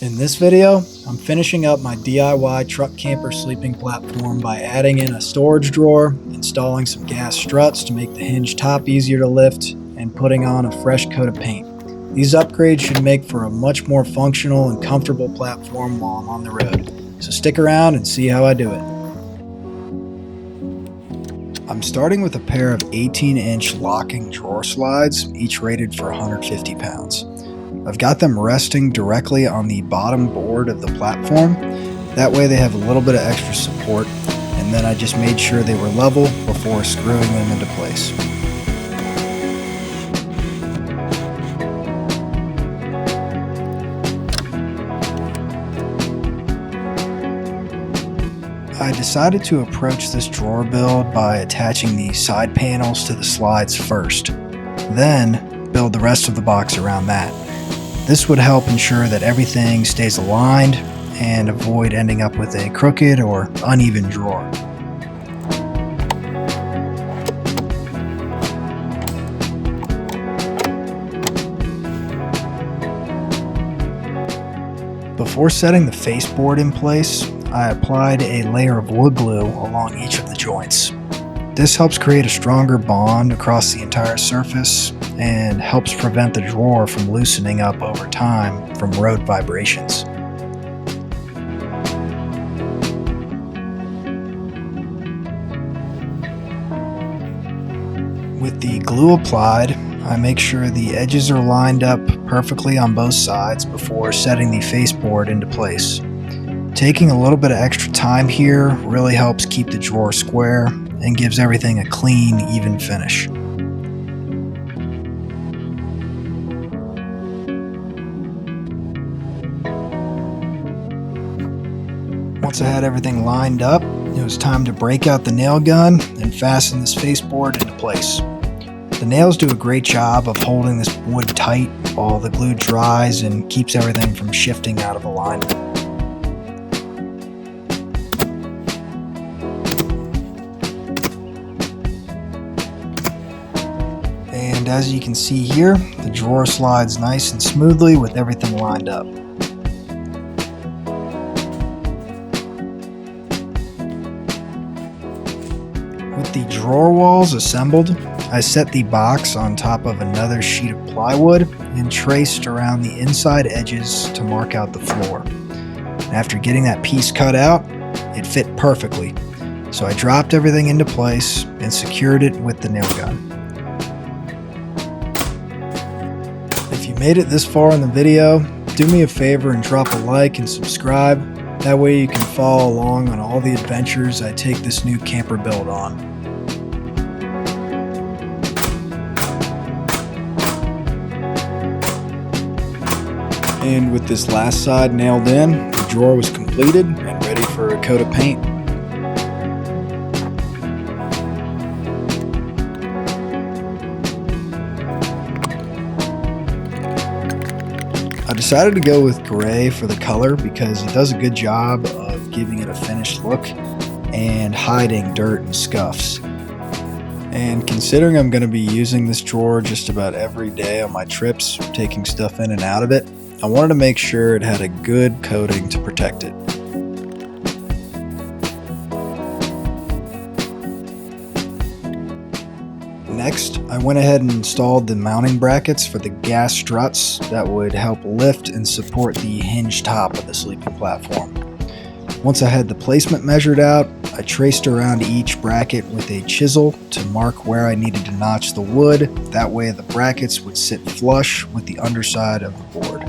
In this video, I'm finishing up my DIY truck camper sleeping platform by adding in a storage drawer, installing some gas struts to make the hinge top easier to lift, and putting on a fresh coat of paint. These upgrades should make for a much more functional and comfortable platform while I'm on the road. So stick around and see how I do it. I'm starting with a pair of 18-inch locking drawer slides, each rated for 150 pounds. I've got them resting directly on the bottom board of the platform. That way they have a little bit of extra support, and then I just made sure they were level before screwing them into place. I decided to approach this drawer build by attaching the side panels to the slides first, then build the rest of the box around that. This would help ensure that everything stays aligned and avoid ending up with a crooked or uneven drawer. Before setting the faceboard in place, I applied a layer of wood glue along each of the joints. This helps create a stronger bond across the entire surface and helps prevent the drawer from loosening up over time from road vibrations. With the glue applied, I make sure the edges are lined up perfectly on both sides before setting the faceboard into place. Taking a little bit of extra time here really helps keep the drawer square and gives everything a clean, even finish. Once I had everything lined up, it was time to break out the nail gun and fasten this faceboard into place. The nails do a great job of holding this wood tight while the glue dries and keeps everything from shifting out of alignment. And as you can see here, the drawer slides nice and smoothly with everything lined up. With the drawer walls assembled, I set the box on top of another sheet of plywood and traced around the inside edges to mark out the floor. After getting that piece cut out, it fit perfectly, so I dropped everything into place and secured it with the nail gun. If you made it this far in the video, do me a favor and drop a like and subscribe. That way you can follow along on all the adventures I take this new camper build on. And with this last side nailed in, the drawer was completed and ready for a coat of paint. I decided to go with gray for the color because it does a good job of giving it a finished look and hiding dirt and scuffs. And considering I'm going to be using this drawer just about every day on my trips, taking stuff in and out of it, I wanted to make sure it had a good coating to protect it. Next, I went ahead and installed the mounting brackets for the gas struts that would help lift and support the hinge top of the sleeping platform. Once I had the placement measured out, I traced around each bracket with a chisel to mark where I needed to notch the wood. That way the brackets would sit flush with the underside of the board.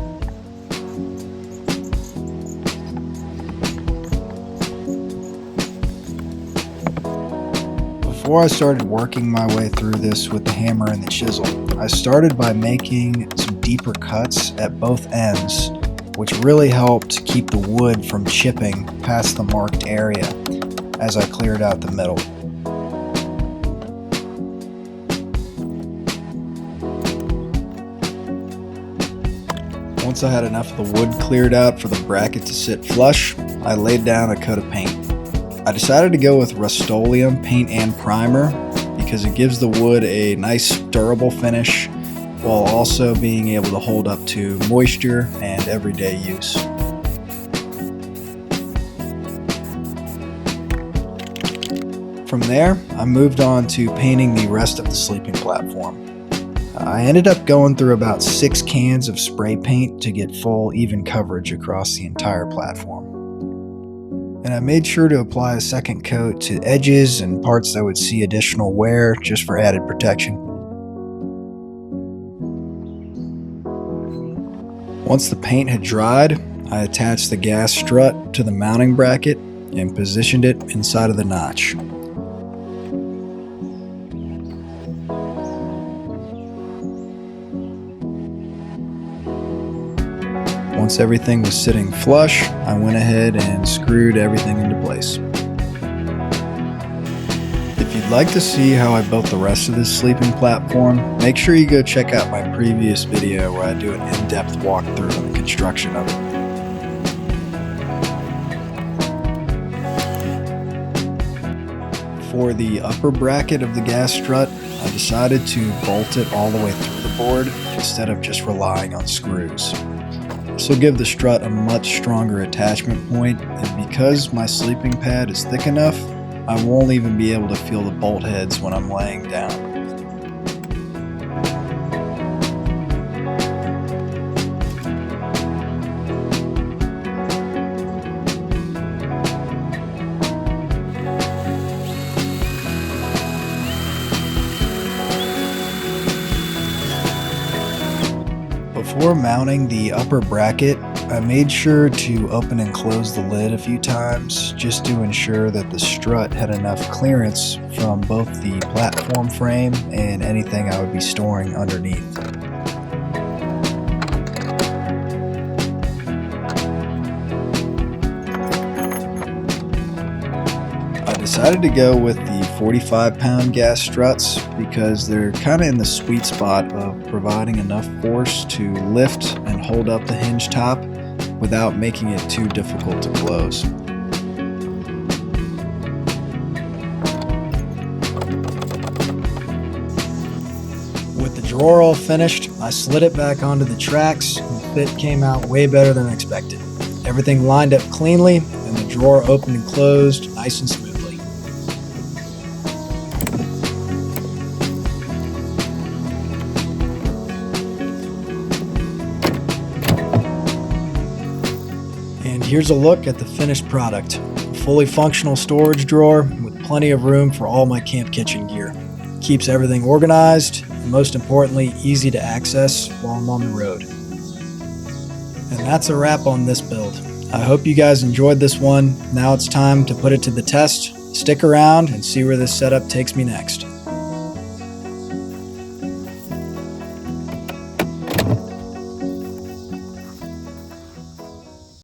Before I started working my way through this with the hammer and the chisel, I started by making some deeper cuts at both ends, which really helped keep the wood from chipping past the marked area as I cleared out the middle. Once I had enough of the wood cleared out for the bracket to sit flush, I laid down a coat of paint. I decided to go with Rustoleum paint and primer because it gives the wood a nice durable finish while also being able to hold up to moisture and everyday use. From there, I moved on to painting the rest of the sleeping platform. I ended up going through about 6 cans of spray paint to get full, even coverage across the entire platform. And I made sure to apply a second coat to edges and parts that would see additional wear just for added protection. Once the paint had dried, I attached the gas strut to the mounting bracket and positioned it inside of the notch. Once everything was sitting flush, I went ahead and screwed everything into place. If you'd like to see how I built the rest of this sleeping platform, make sure you go check out my previous video where I do an in-depth walkthrough on the construction of it. For the upper bracket of the gas strut, I decided to bolt it all the way through the board instead of just relying on screws. This will give the strut a much stronger attachment point, and because my sleeping pad is thick enough, I won't even be able to feel the bolt heads when I'm laying down. Before mounting the upper bracket, I made sure to open and close the lid a few times just to ensure that the strut had enough clearance from both the platform frame and anything I would be storing underneath. I decided to go with the 45-pound gas struts because they're kind of in the sweet spot of providing enough force to lift and hold up the hinge top without making it too difficult to close. With the drawer all finished, I slid it back onto the tracks and the fit came out way better than expected. Everything lined up cleanly and the drawer opened and closed nice and smoothly. And here's a look at the finished product. A fully functional storage drawer with plenty of room for all my camp kitchen gear. Keeps everything organized and most importantly easy to access while I'm on the road. And that's a wrap on this build. I hope you guys enjoyed this one. Now it's time to put it to the test. Stick around and see where this setup takes me next.